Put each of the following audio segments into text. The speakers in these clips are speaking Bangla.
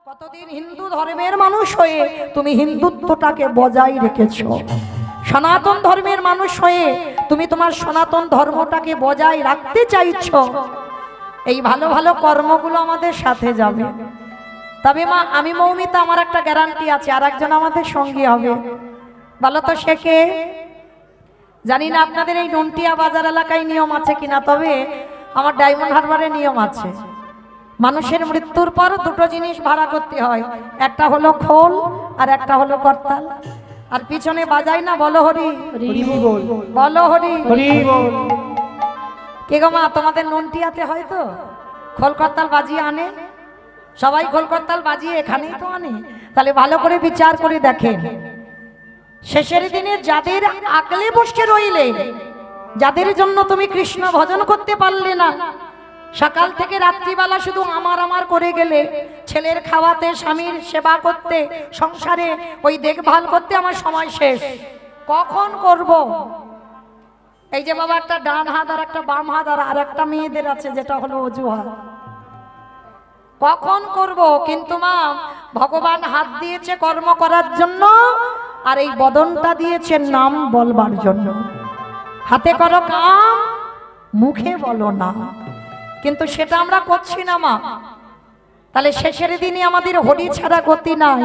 কতদিন হিন্দু ধর্মের মানুষ হয়ে তুমি হিন্দুত্বটাকে বজায় রেখেছো, সনাতন ধর্মের মানুষ হয়ে তুমি তোমার সনাতন ধর্মটাকে বজায় রাখতে চাইছো। এই ভালো ভালো কর্মগুলো আমাদের সাথে যাবে। তবে মা, আমি মৌমিতা, আমার একটা গ্যারান্টি আছে, আর একজন আমাদের সঙ্গী হবে। বলো তো সে কে? জানি না আপনাদের এই নন্টিয়া বাজার এলাকায় নিয়ম আছে কিনা, তবে আমার ডায়মন্ড হারবারে নিয়ম আছে। মানুষের মৃত্যুর পর দুটো জিনিস ভাড়া করতে হয়, একটা হলো খোল আর একটা হলো করতাল। আর পিছনে বাজায় না, বলো হরি বলো হরি। কে গো মা, তোমাদের নন্টিয়াতে হয়তো খোল করতাল বাজিয়ে আনে? সবাই খোল করতাল বাজিয়ে এখানেই তো আনে। তাহলে ভালো করে বিচার করে দেখেন, শেষের দিনে যাদের আগলে বসে রইলে, যাদের জন্য তুমি কৃষ্ণ ভজন করতে পারলে না, সকাল থেকে রাত্রিবেলা শুধু আমার আমার করে গেলে, ছেলের খাওয়াতে, স্বামীর সেবা করতে, সংসারে ওই দেখভাল করতে আমার সময় শেষ, কখন করব? এই যে বাবা, একটা ডান হাত আর একটা বাম হাত আর একটা মেয়েদের আছে যেটা হলো অজুহাত, কখন করব? কিন্তু মা, ভগবান হাত দিয়েছে কর্ম করার জন্য, আর এই বদনটা দিয়েছে নাম বলবার জন্য। হাতে করো কাম, মুখে বলো না, কিন্তু সেটা আমরা করছি না মা। তাহলে শেষের দিনে আমাদের হরি ছাড়া গতি নাই।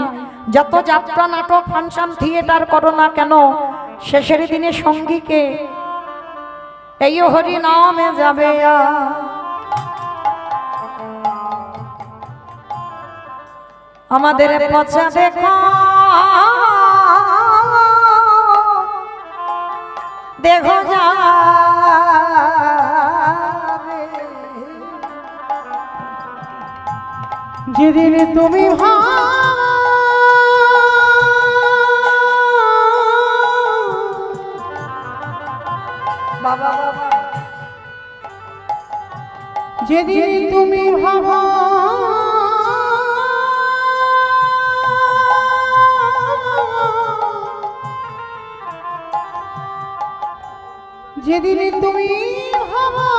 যত যাত্রা, নাটক, ফাংশন, থিয়েটার করো না কেন, শেষের দিনে সঙ্গীকে এই হরি নামে যাবে। আমাদের পচা দেখো দেখো যা যেদিন তুমি বাবা, যেদিন তুমি ভাবা যেদিন তুমি ভাবা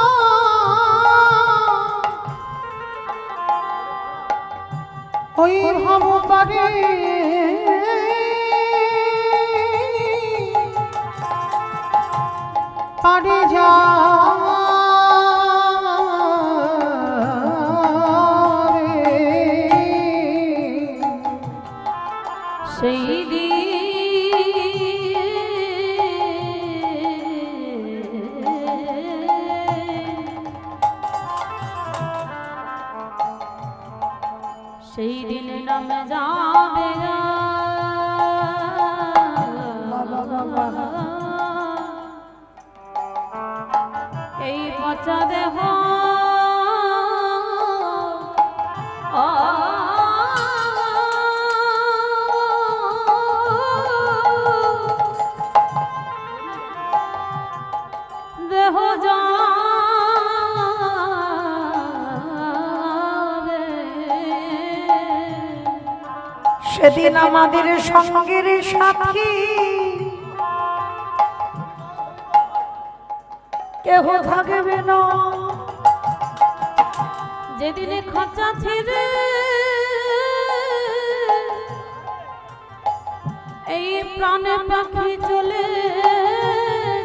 ওই ভাব পারে পারে যা সেই সেই দিনে নামে যাবে এই পচা দেহ দেহ সেদিন আমাদের সঙ্গের সাথী কেহ থাকবে না। যেদিনে খাঁচা ছেড়ে এই প্রাণে পাখি চলে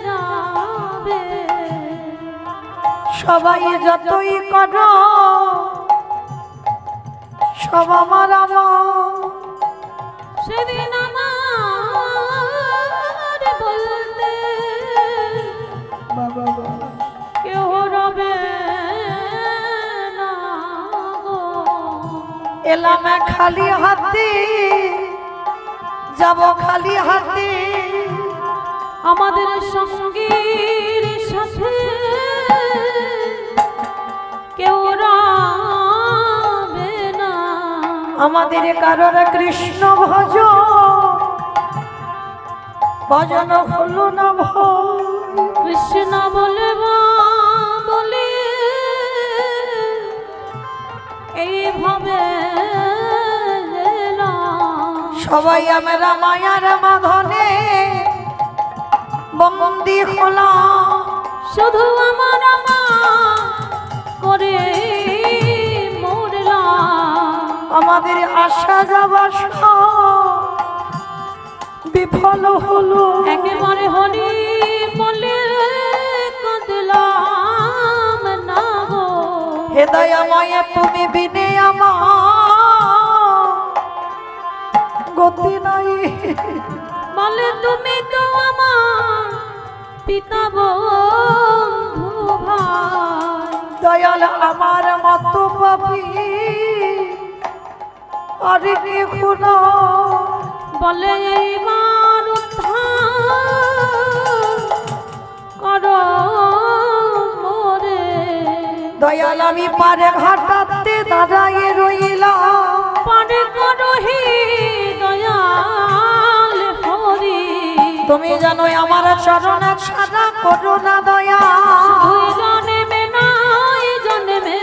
যাবে, সবাই যতই করো সব আমার আমার, সেদিন আমার বলতে কেউ রবে না গো। এলাম খালি হাতে, যাব খালি হাতে। আমাদের সঙ্গীর সাথে কেউ রবে না, আমাদের কারোর কৃষ্ণ ভজন হলো না ভয়। কৃষ্ণ বলে বলি এইভাবে সবাই আমরা মায়ার মাধনে বন্দি হলাম, শুধু আমার মা করে মরলাম। আমাদের আশা যাওয়া সব বিফল হলো। একেবারে হরি বলে কাঁদলাম না গো। হে দয়াময় তুমি বিনে আমার গতি নাই। বলে তুমি তো আমার পিতা বন্ধু ভাই। দয়াল আমার মত পাপি আর কি গুনাহ। বলে এইবার উদ্ধার করো মোরে। দয়াল আমি পারে ঘাটাতে দাঁড়াইয়ে রইলাম। পারে করো হে দয়াল হরি। তুমি জানো আমার চরণ সারা করো না দয়া। দুই জন্মে নাই জন্মে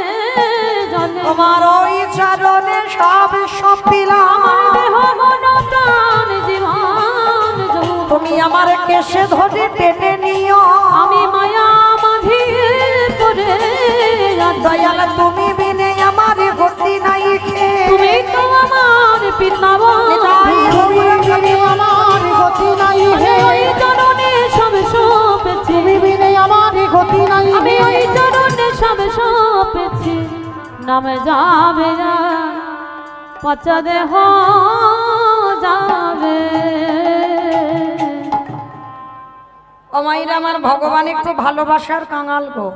জন্মে তোমার ওই চরণে সব সপিলাম। আমার দেহ মন প্রাণ জীবন যৌবন। তুমি আমার কেশে ধরে টেনে নিও। আমি মায়া মাঝি করে দয়াল তুমি বিনে আমার গতি নাই। তুমি তো আমার পিতা বন্ধু। তুমি বিনে আমার গতি নাই হে। ওই চরণে সব সপেছি। তুমি বিনে আমার গতি নাই আমি হে। ওই চরণে সব সপেছি। নামে যাবে যা পচা দেহ যাবে। ও মাইরা আমার ভগবান একটু ভালোবাসার কাঙাল গো।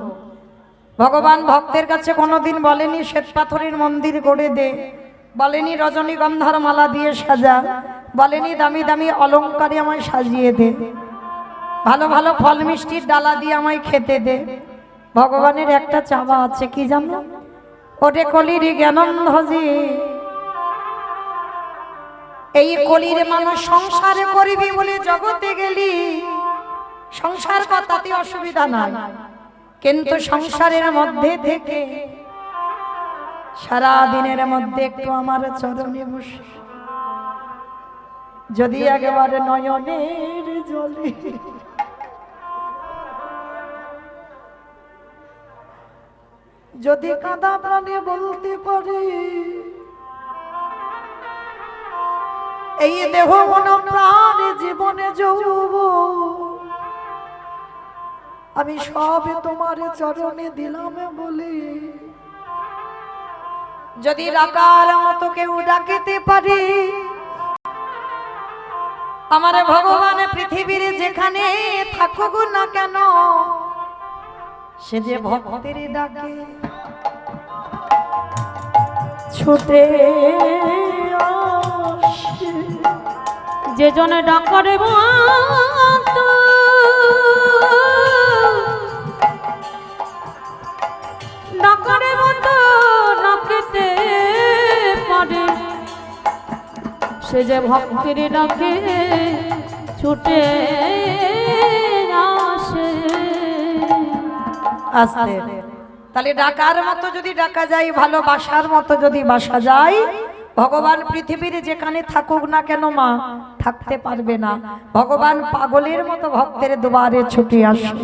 ভগবান ভক্তের কাছে কোনোদিন বলেনি শ্বেত পাথরের মন্দির গড়ে দে, বলেনি রজনীগন্ধার মালা দিয়ে সাজা, বলেনি দামি দামি অলংকারে আমায় সাজিয়ে দে, ভালো ভালো ফল মিষ্টির ডালা দিয়ে আমায় খেতে দে। ভগবানের একটা চাওয়া আছে, কি জানো? ওরে কলির জ্ঞানন্ধজি, এই কলির মানুষ সংসারে করবি বলে জগতে গেলি, সংসার কথাতে অসুবিধা নাই, কিন্তু সংসারের মধ্যে থেকে সারা দিনের মধ্যে একটু আমার চরণে বসে যদি একেবারে নয়নের জলে যদি কাঁদা প্রাণে বলতে পারি, এই দেহ মন প্রাণ জীবনে যৌবন আমি সব তোমার চরণে দিলাম বলি, যদি ডাকার মতো কেউ ডাকিতে পারি, আমার ভগবান পৃথিবীর যেখানে থাকুক না কেন, সে যে ভক্তের ডাকে ছুটে আসে। যে জনে ডাকারে ভক্ত ডাকারে মত ডাকিতে পারে, সে যে ভক্তির ডাকে ছুটে আসে। আসতে তাহলে ডাকার মতো যদি ডাকা যায়, ভালোবাসার মতো যদি বাসা যায়, ভগবান পৃথিবীর যেখানে থাকুক না কেন মা থাকতে পারবে না। ভগবান পাগলের মতো ভক্তের দুয়ারে ছুটে আসে,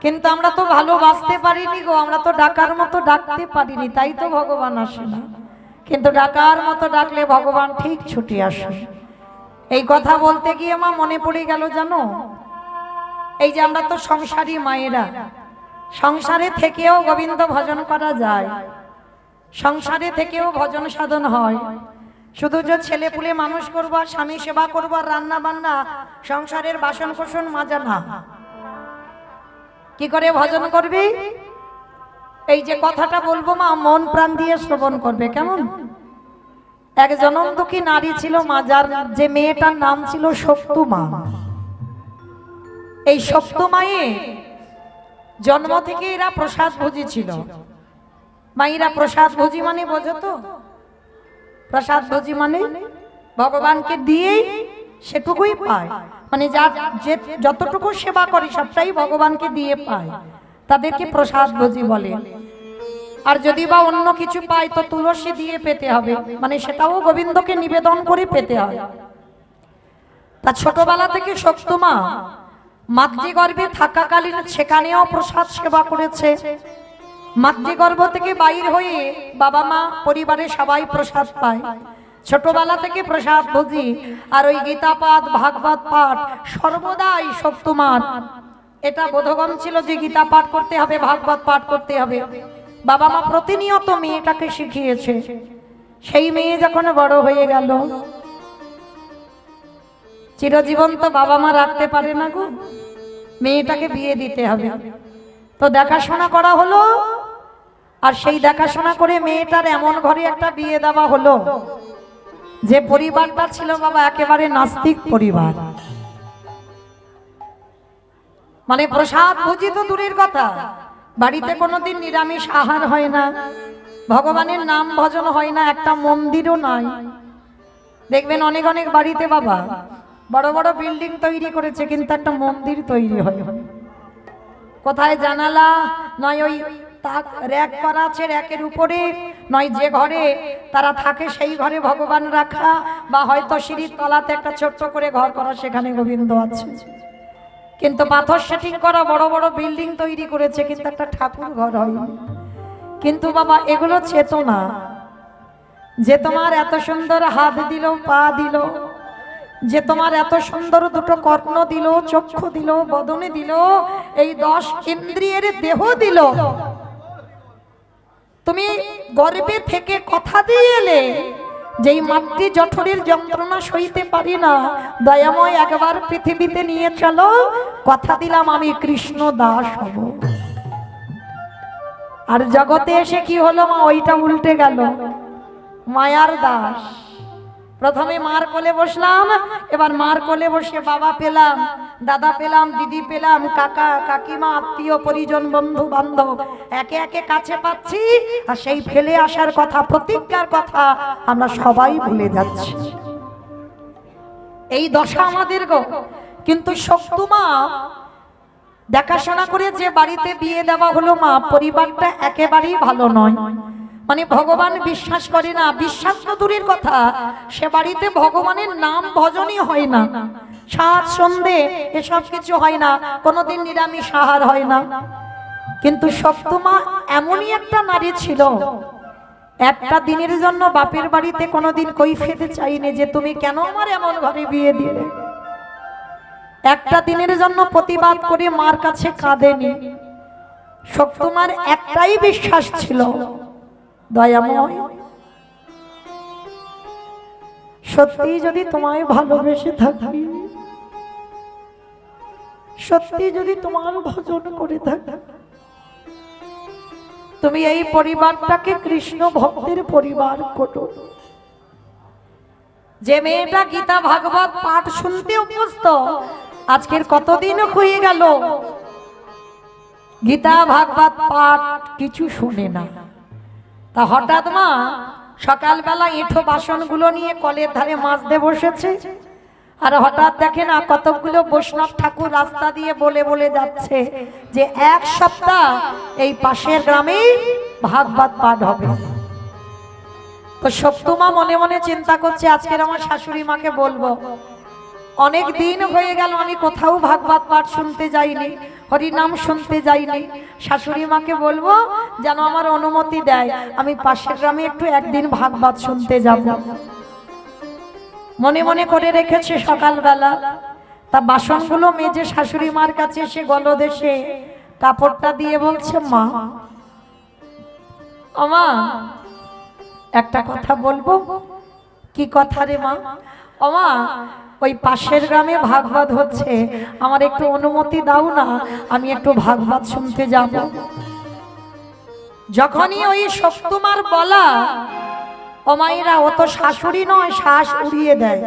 কিন্তু আমরা তো ভালোবাসতে পারিনি গো, আমরা তো ডাকার মতো ডাকতে পারিনি, তাই তো ভগবান আসে না। কিন্তু ডাকার মতো ডাকলে ভগবান ঠিক ছুটে আসে। এই কথা বলতে গিয়ে মা মনে পড়ে গেল জানো, এই যে আমরা তো সংসারী মায়েরা, সংসারে থেকেও গোবিন্দ ভজন করা যায়, সংসারে থেকেও ভজন সাধন হয়। শুধু যে ছেলে পুলে মানুষ করবো, স্বামী সেবা করবো, রান্না বান্না, সংসারের বাসন কোসন মাজা না, কি করে ভজন করবি? এই যে কথাটা বলবো মা মন প্রাণ দিয়ে শ্রবণ করবে, কেমন? এক জনমদুখী নারী ছিল মা, যার যে মেয়েটার নাম ছিল সপ্তুমা। এই সপ্তুমায়ের জন্ম থেকে এরা প্রসাদ ভোজী ছিল। মায়েরা প্রসাদ ভোজী মানে বোঝো তো? প্রসাদ ভোজী মানে ভগবানকে দিয়েই সেটুকুই পায়, মানে যার যে যতটুকু সেবা করে সবটাই ভগবানকে দিয়ে পায়, তাদেরকে প্রসাদ ভোজী বলে। আর যদি বা অন্য কিছু পায় তো তুলসী দিয়ে পেতে হবে, মানে সেটাও গোবিন্দকে নিবেদন করে পেতে হয়। তা ছোটবেলা থেকে সপ্তুমা মাতৃগর্ভে থাকাকালীন সেখানেও প্রসাদ সেবা করেছে, মাতৃগর্ভ থেকে বাইর হয়ে বাবা মা পরিবারের সবাই প্রসাদ পায়। ছোটবেলা থেকে প্রসাদ ভোজি, আর ওই গীতা পাঠ ভাগবত পাঠ সর্বদাই শক্তিমান। এটা বোধগম্য ছিল যে গীতা পাঠ করতে হবে, ভাগবত পাঠ করতে হবে। বাবা মা প্রতিনিয়ত মেয়েটাকে শিখিয়েছে। সেই মেয়ে যখন বড় হয়ে গেল, চিরজীবন তো বাবা মা রাখতে পারে না গো, মেয়েটাকে বিয়ে দিতে হবে। তো দেখাশোনা করা হলো, আর সেই দেখাশোনা করে মেয়েটার এমন ঘরে একটা বিয়ে দেওয়া হলো যে পরিবারটা ছিল বাবা একেবারে নাস্তিক পরিবার। মানে প্রসাদ ভোজি তো দূরের কথা, বাড়িতে কোনোদিন নিরামিষ আহার হয় না, ভগবানের নাম ভজন হয় না, একটা মন্দিরও নাই। দেখবেন অনেক অনেক বাড়িতে বাবা বড় বড় বিল্ডিং তৈরি করেছে, কিন্তু একটা মন্দির তৈরি হয় কোথায়? জানালা নয় ওই র‍্যাক করা আছে, র‍্যাকের উপরে নয় যে ঘরে তারা থাকে সেই ঘরে ভগবান রাখা, বা হয়তো সিঁড়ির তলাতে একটা ছোট্ট করে ঘর করা, সেখানে গোবিন্দ আছে। কিন্তু পাথর সেটিং করা বড় বড় বিল্ডিং তৈরি করেছে, কিন্তু একটা ঠাকুর ঘর হয়। কিন্তু বাবা এগুলো চেতনা, যে তোমার এত সুন্দর হাত দিল, পা দিল, যে তোমার এত সুন্দর দুটো কর্ণ দিল, চক্ষু দিল, বদনে দিল, এই 10 ইন্দ্রিয়ের দেহ দিল, তুমি গর্ভে থেকে কথা দিয়ে এলে যেই মাতৃ জঠরের যন্ত্রণা সইতে পারি না, দয়াময় একবার পৃথিবীতে নিয়ে চলো, কথা দিলাম আমি কৃষ্ণ দাস হব। আর জগতে এসে কি হলো মা? ওইটা উল্টে গেল, মায়ার দাস। প্রথমে মার কোলে বসলাম, এবার মার কোলে বসে বাবা পেলাম, দাদা পেলাম, দিদি পেলাম, কাকা কাকিমা, আত্মীয় পরিজন, বন্ধু বান্ধব একে একে কাছে পাচ্ছি, আর সেই ফেলে আসার কথা, প্রতিজ্ঞার কথা আমরা সবাই ভুলে যাচ্ছি। এই দশা আমাদের গো। কিন্তু শক্তিমা দেখাশোনা করে যে বাড়িতে বিয়ে দেওয়া হলো মা, পরিবারটা একেবারেই ভালো নয়। মানে ভগবান বিশ্বাস করে না, বিশ্বাস তো দূরের কথা, সে বাড়িতে ভগবানের নাম ভজনই হয় না, সাত সন্ধে এসব কিছু হয় না, কোনোদিন নিরামিষ আহার হয় না। কিন্তু শক্তিমা এমনই একটা নারী ছিল, একটা দিনের জন্য বাপের বাড়িতে কোনোদিন কৈফিয়ত চাইনি যে তুমি কেন আমার এমন ঘরে বিয়ে দিলে। একটা দিনের জন্য প্রতিবাদ করে মার কাছে কাঁদেনি। শক্তিমার একটাই বিশ্বাস ছিল, দয়াময় সত্যি যদি তোমায় ভালোবেসে থাকি, সত্যি যদি তোমার ভজন করে থাকি, তুমি এই পরিবারটাকে কৃষ্ণ ভক্তের পরিবার করো। যে মেয়েটা গীতা ভাগবত পাঠ শুনতে অভ্যস্ত, আজকের কতদিন হয়ে গেল গীতা ভাগবত পাঠ কিছু শুনে না। তা হঠাৎ মা সকালবেলা এঁঠো বাসনগুলো নিয়ে কলের ধারে মাজতে বসেছে, আর হঠাৎ দেখে না কতগুলো বৈষ্ণব ঠাকুর রাস্তা দিয়ে বলে বলে যাচ্ছে যে 1 সপ্তাহ এই পাশের গ্রামে ভাগবত পাঠ হবে। তো শক্তিমা মনে মনে চিন্তা করছে আজকের আমার শাশুড়ি মাকে বলবো, অনেক দিন হয়ে গেল আমি কোথাও ভাগবত পাঠ শুনতে যাইনি, হরিনাম শুনতে যাইনি। শাশুড়ি মাকে বলবো যেন আমার অনুমতি দেয়, আমি পাশের গ্রামে একটু একদিন ভাগবত শুনতে যাব। মনে মনে করে রেখেছে সকালবেলা। তা বাসনগুলো মেজে শাশুড়ি মার কাছে এসে গলদেশে কাপড়টা দিয়ে বলছে, মা ও মা একটা কথা বলবো। কি কথা রে মা? ও মা ওই পাশের গ্রামে ভাগবত হচ্ছে, আমার একটু অনুমতি দাও না, আমি একটু ভাগবত শুনতে যাব। যখনই ওই শক্তিমার বলা, ও মায়েরা ও তো শাশুড়ি নয়, শ্বাস উড়িয়ে দেয়।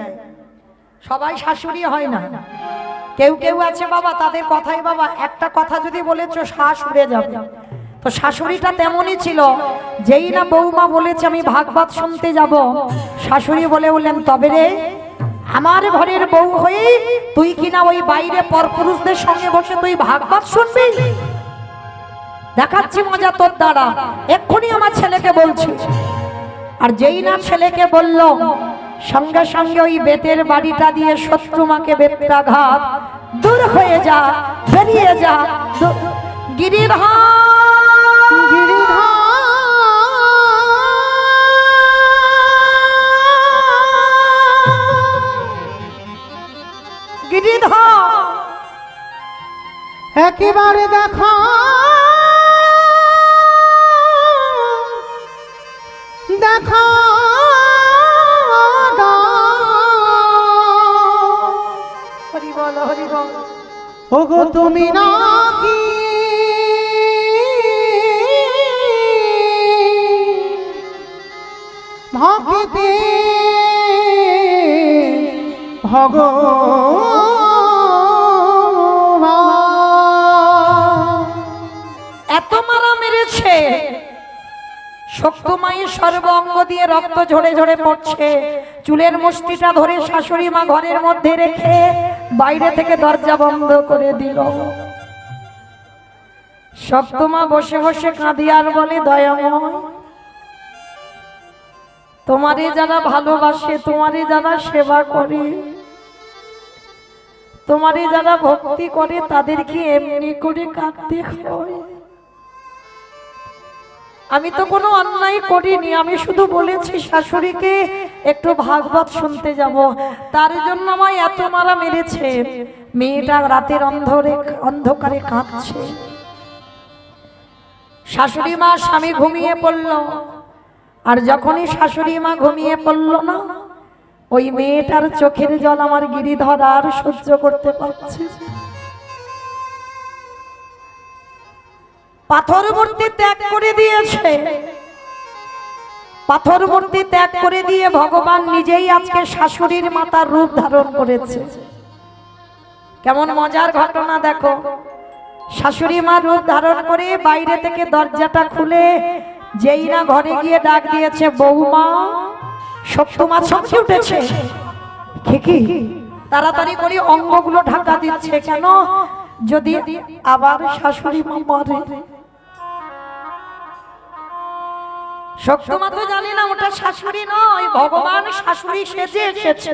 সবাই শাশুড়ি হয় না, কেউ কেউ আছে বাবা তাদের কথাই বাবা একটা কথা যদি বলেছো শ্বাস উড়ে যাবে। তো শাশুড়িটা তেমনই ছিল, যেই না বৌমা বলেছে আমি ভাগবত শুনতে যাব, শাশুড়ি বললেন তবে রে আমার ঘরের বউ হয়ে তুই কিনা ওই বাইরে পরপুরুষদের সঙ্গে বসে তুই ভাগবত শুনবি? দেখাচ্ছি মজা তোর দ্বারা, এক্ষুনি আমার ছেলেকে বলছি। আর যেই না ছেলেকে বলল, সঙ্গে সঙ্গে ওই বেতের বাড়িটা দিয়ে শত্রু মাকে বেত্রাঘাত, দূর হয়ে যা, বেরিয়ে যা। গিরিধাম একেবারে দেখা দেখা হরি বল হরি বল। ওগো তুমি নাকি ভাগিতে ভগবান। এত মারা মেরেছে, শক্তমায়ের সর্ব অঙ্গ দিয়ে রক্ত ঝরে ঝরে পড়ছে। চুলের মুষ্টিটা ধরে শাশুড়ি মা ঘরের মধ্যে রেখে বাইরে থেকে দরজা বন্ধ করে দিল। শক্তমা বসে বসে কাঁদি আর বলে, দয়াময়, তোমারে যারা ভালোবাসে, তোমারে যারা সেবা করে, তোমারে যারা ভক্তি করে, তাদেরকে এমনি করে কাঁদতে হয়। আমি তো কোনো অন্যায় করিনি, আমি শুধু বলেছি শাশুড়িকে একটু ভাগবত শুনতে যাব, তার জন্য আমায় এত মারা মেরেছে। মেয়েটা রাতের অন্ধকারে কাঁদছে। শাশুড়ি মা স্বামী ঘুমিয়ে পড়ল, আর যখনই শাশুড়ি মা ঘুমিয়ে পড়ল না, ওই মেয়েটার চোখের জল আমার গিরিধর আর সহ্য করতে পারছে। পাথর মূর্তি ত্যাগ করে দিয়েছে, পাথর মূর্তি ত্যাগ করে দিয়ে ভগবান নিজেই আজকে শাশুড়ির মাতার রূপ ধারণ করেছে। কেমন মজার ঘটনা দেখো। শাশুড়ি মা রূপ ধারণ করে বাইরে থেকে দরজাটা খুলে যেই না ঘরে গিয়ে ডাক দিয়েছে, বৌমা। শক্তমা চমকে উঠেছে, কি তাড়াতাড়ি করে অঙ্গগুলো ঢাকা দিচ্ছে, কেন যদি আবার শাশুড়ি মা মরে। শক্তমা তো জানি না ওটা শাশুড়ি নয়, ভগবান শাশুড়ি সেজে এসেছে।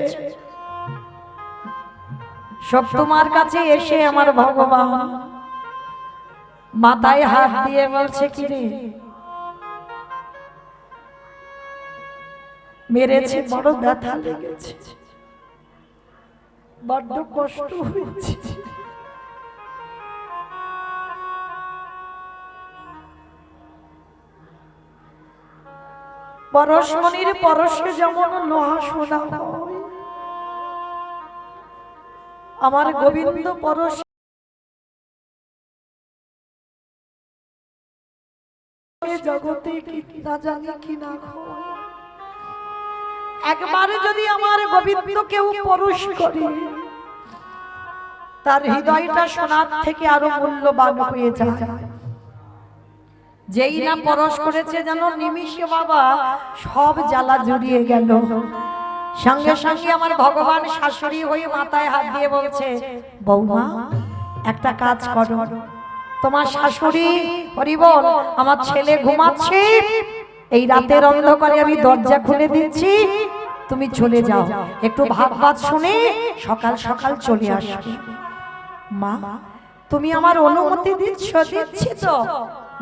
শক্তমার কাছে এসে আমার ভগবান মাথায় হাত দিয়ে বলছে, কি রে, মেরেছে, বড় ব্যথা লেগেছে, বড্ড কষ্ট হয়েছে। পরশমণির পরশে যেমন লোহা সোনা হয়, আমার গোবিন্দ পরশ জগতে কি না জানি কি না হয়। একবার যদি আমার গোবিন্দ কেউ পরশ করে, তার হৃদয়টা সোনার থেকে আরো মূল্যবান হয়ে যায়। যেই না পরশ করেছে, যেন নিমিষে বাবা সব জ্বালা জুড়িয়ে গেল। সঙ্গে সঙ্গে আমার ভগবান শাশুড়ি হয়ে মাথায় হাত দিয়ে বলছে, বৌমা, একটা কাজ করো, তোমার শাশুড়ি, হরি বল, আমার ছেলে ঘুমাচ্ছে, এই রাতের অন্ধকারে আমি দরজা খুলে দিচ্ছি, তুমি চলে যাও, একটু ভাগবত শুনে সকাল সকাল চলে আসবে। মা, তুমি আমার অনুমতি দিচ্ছ? দিচ্ছি তো,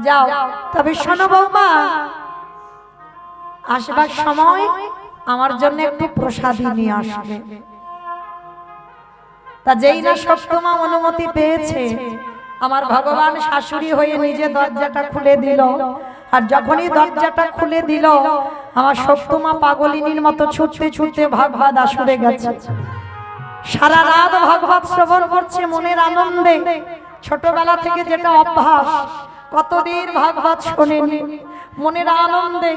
যাও। তবে শোনো বৌমা, আসবার সময় আমার জন্য একটু প্রসাদী নিয়ে আসবে। তা যেই না শক্তমা অনুমতি পেয়েছে, আমার ভগবান শাশুড়ি হয়ে নিজে দরজাটা খুলে দিল। আর যখনই দরজাটা খুলে দিল, আমার শক্তমা পাগলিনীর মতো ছুটতে ছুটতে ভাগবত আসরে গেছে। সারা রাত ভাগবত শ্রবণ করছে মনের আনন্দে। ছোটবেলা থেকে যেটা অভ্যাস, কতদিন ভাগবত শোনেনি, মনের আনন্দে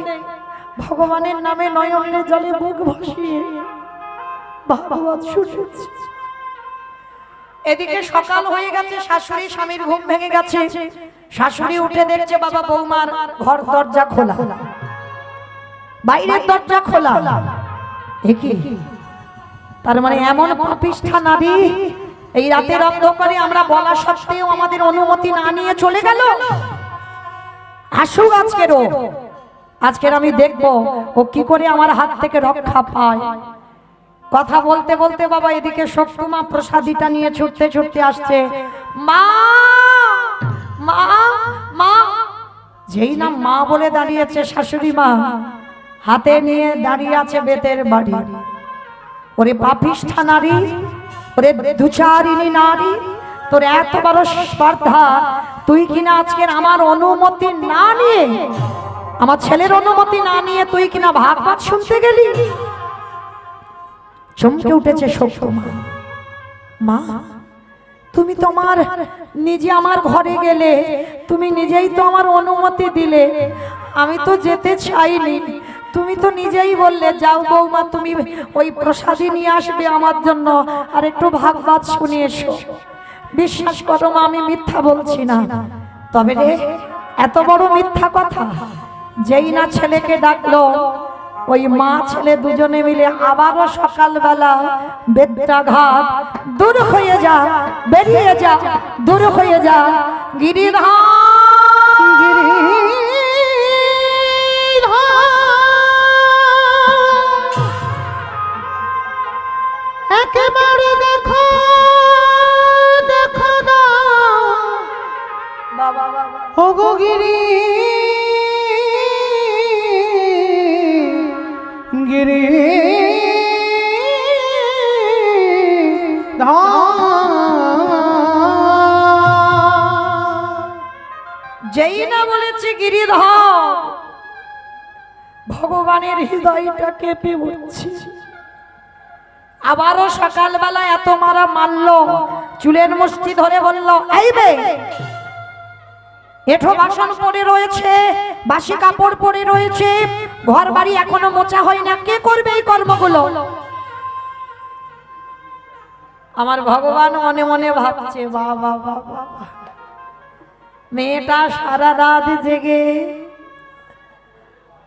ভগবানের নামে নয়নের জলে বুক ভাসিয়ে ভাগবত শুনেছে। এদিকে সকাল হয়ে গেছে, শাশুড়ি স্বামীর ঘুম ভেঙে গেছে। শাশুড়ি উঠে দেখছে বাবা বৌমার ঘর দরজা খোলা, বাইরের দরজা খোলা। একই, তার মানে এমন পাপিষ্ঠা নারী এই রাতের অন্ধকারে আমরা বলা সত্ত্বেও আমাদের অনুমতি না নিয়ে চলে গেল। আসুক আজকের আমি দেখব ও কি করে আমার হাত থেকে রক্ষা পায়। কথা বলতে বলতে বাবা এদিকে শক্তমা প্রসাদীটা নিয়ে ছুটতে ছুটতে আসছে। মা, মা, মা, যেই না মা বলে দাঁড়িয়েছে শাশুড়ি মা, হাতে নিয়ে দাঁড়িয়ে আছে বেতের বাড়ি। ওরে পাপিষ্ঠা নারী, ওরে দুচারিণী নারী, তোর এত বড় স্পর্ধা, তুই কিনা আজকের আমার অনুমতি না নিয়ে, আমার ছেলের অনুমতি না নিয়ে তুই কিনা ভাগবত শুনতে গেলি। চমকে উঠেছে সত্যমা। মা, তুমি তোমার নিজে আমার ঘরে গেলে, তুমি নিজেই তো আমার অনুমতি দিলে, আমি তো যেতে চাইনি। তুমি তো নিজেই বললে, যাও বৌমা তুমি ওই প্রসাদী নিয়ে আসবে আমার জন্য, আর একটু ভাগবত শুনে এসো। বিশ্বাস করো মা, আমি মিথ্যা বলছি না। তবে রে, এত বড় মিথ্যা কথা। যেই না ছেলেকে ডাকলো, ওই মা ছেলে দুজনে মিলে আবারও সকালবেলা বেত্রাঘাত, দূর হয়ে যা, বেরিয়ে যা, দূর হয়ে যা গিরিধার। একেবারে দেখো দেখো না বাবা বাবা ওগো গিরি গিরি যেই না বলেছে গিরিধর, ভগবানের হৃদয়টা কেঁপে উঠছে। আবারও সকালবেলা এত মারা মারলো, চুলের মুষ্টি ধরে বলল, আইবে এঠো বাসন পড়ে রয়েছে, বাসি কাপড় পরে রয়েছে, ঘর বাড়ি এখনো মোছা হয় না, কে করবে এই কর্মগুলো? আমার ভগবান মনে মনে ভাবছে, বাবা বাবা, মেয়েটা সারা রাত জেগে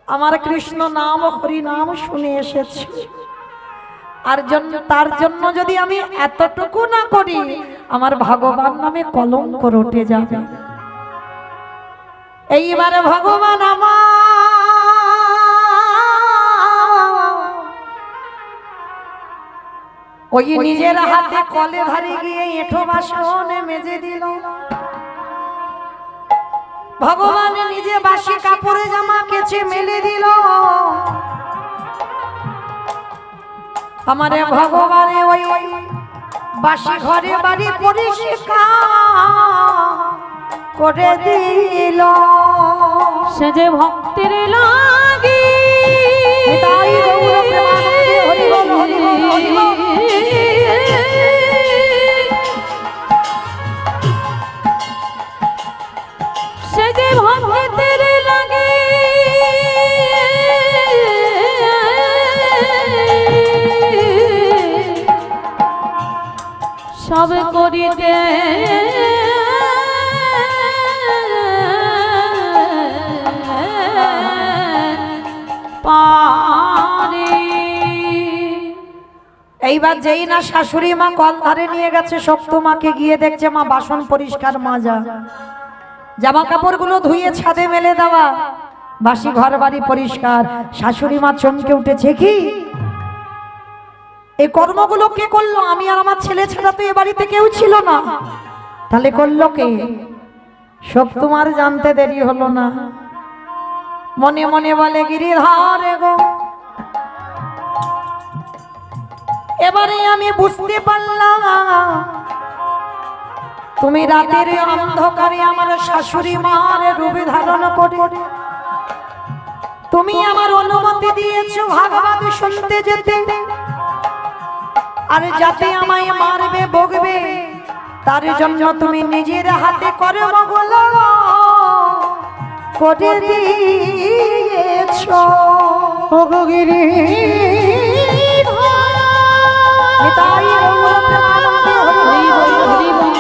আমার কৃষ্ণ নাম হরি নাম শুনে এসেছে, আর তার জন্য যদি আমি এতটুকু না করি, আমার ভগবান নামে কলঙ্ক রটে যাবে। এইবারে ভগবান আমার ওই নিজের হাতে কলে ধারে গিয়ে এঁঠো বাসন মেজে দিল। ভগবান নিজে বাসি কাপড়ে জামা কেচে মেলে দিল। আমারে ভগবানে ওই বাসি ঘরে বাড়ি পরিষ্কার করে দিল। সে যে ভক্তের লাগি তাই গৌর প্রেমানন্দে হরি বল, হরি বল, হরি বল। সে যে ভক্তের লাগি সব করিতে পারে। এইবার যেই না শাশুড়ি মা কল ধারে নিয়ে গেছে সপ্তমাকে, গিয়ে দেখছে মা বাসন পরিষ্কার মাজা, জামা কাপড় গুলো ধুয়ে ছাদে মেলে দেওয়া, বাসি ঘর বাড়ি পরিষ্কার। শাশুড়ি মা চমকে উঠেছে, কি এই কর্মগুলো কে করলো? আমি আর আমার ছেলে ছাড়া তো এ বাড়িতে কেউ ছিল না, তাহলে করলো কে? সপ্তমার জানতে দেরি হলো না, মনে মনে বলে, গিরিধার গো, এবারে আমি বুঝতে পারলাম তুমি রাতের অন্ধকারে আমার শাশুড়ি মার রূপ ধারণ করে তুমি আমার অনুমতি দিয়েছো ভাগবত শুনতে যেতে, আর যাতে আমায় মারবে বকবে তার জন্য তুমি নিজের হাতে কর্মগুলো করে দিয়েছো। ওগো গিরি নিতাই গৌর প্রেমানন্দে হরি বল, হরি বল।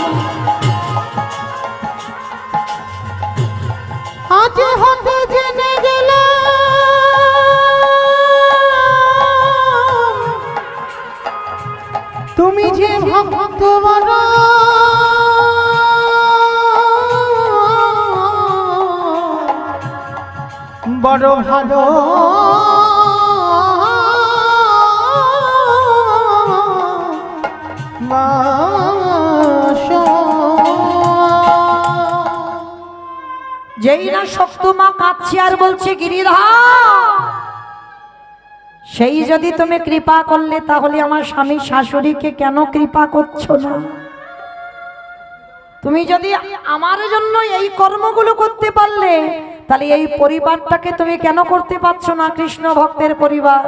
আজ হতে জেনে গেল তুমি যে ভক্ত বড় বড় ভালো যেই না সপ্তমা কাঁদছে আর বলছে, গিরিধর সেই যদি তুমি কৃপা করলে, তাহলে আমার স্বামী শাশুড়িকে কেন কৃপা করছো না? তুমি যদি আমার জন্য এই কর্মগুলো করতে পারলে, তাহলে এই পরিবারটাকে তুমি কেন করতে পারছো না কৃষ্ণ ভক্তের পরিবার?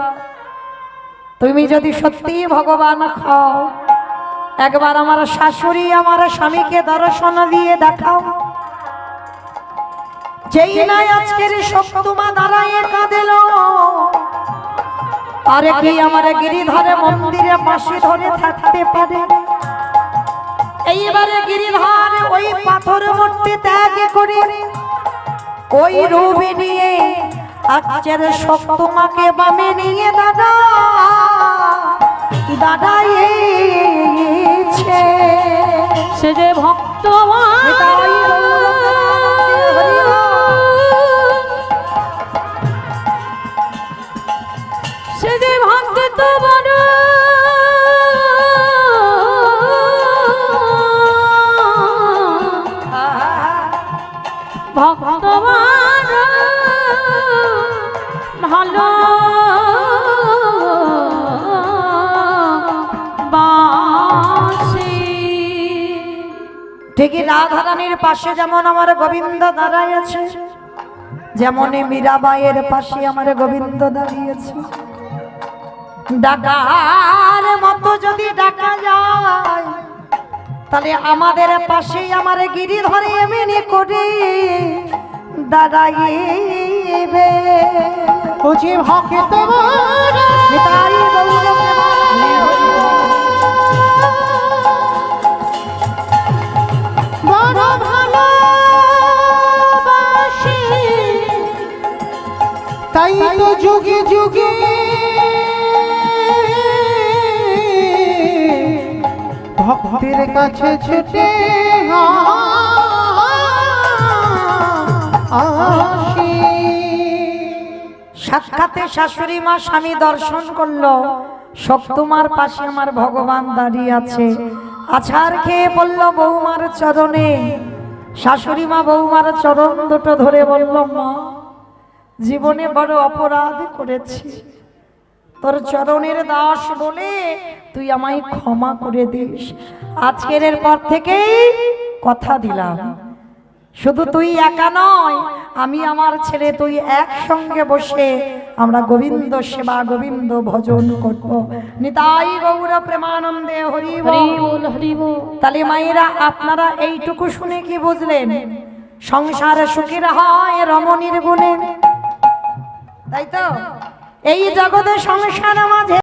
তুমি যদি সত্যি ভগবান খাও, একবার আমার শাশুড়ি আমার স্বামীকে দর্শন দিয়ে দেখাও। যেই নাই আজকের সপ্তমা দাঁড়ায় কাঁদেল, আরে কি আমার গিরিধরে মন্দিরে পাশে ধরে থাকতে পারে? এইবারে গিরিধর ওই পাথর মূর্তি ত্যাগ করে ওই রূপ নিয়ে আজকের সপ্তমাকে বামে নিয়ে দাদা দাঁড়াইছে। সে যে ভক্তবান সে যে ভক্তবান ভক্তবান ভালো ঠিকই রাধারানীর পাশে যেমন আমার গোবিন্দ দাঁড়ায় আছে, যেমন মীরাবাইয়ের পাশে আমার গোবিন্দ দাঁড়িয়েছে। ডাকার মতো যদি ডাকা যায়, তাহলে আমাদের পাশেই আমার গিরিধরে এমনি করে দাঁড়াইবে। ও যে ভক্ত নিতাই গৌর প্রেমানন্দে বড় ভালোবাসি, তাই তো যুগে যুগে ভক্তের কাছে ছুটে আসি। সাক্ষাতে শাশুড়ি মা স্বামী দর্শন করলো, সপ্তমার পাশে আমার ভগবান দাঁড়িয়ে আছে। আছাড় খেয়ে পড়ল বৌমার চরণে। শাশুড়ি মা বৌমার চরণ দুটো ধরে বলল, মা জীবনে বড় অপরাধ করেছি, তোর চরণের দাস বলে তুই আমায় ক্ষমা করে দিস। আজকের পর থেকেই কথা দিলাম, শুধু তুই একা নয়, আমি আমার ছেলে তুই একসঙ্গে বসে আমরা গোবিন্দ সেবা গোবিন্দ ভজন করব। নিতাই গৌর প্রেমানন্দে হরি বল। হরি বল। তাহলে মায়েরা আপনারা এইটুকু শুনে কি বুঝলেন? সংসারে সুখীরা হয় রমণীর গুণে, তাই তো? এই জগতে সংসার মাঝে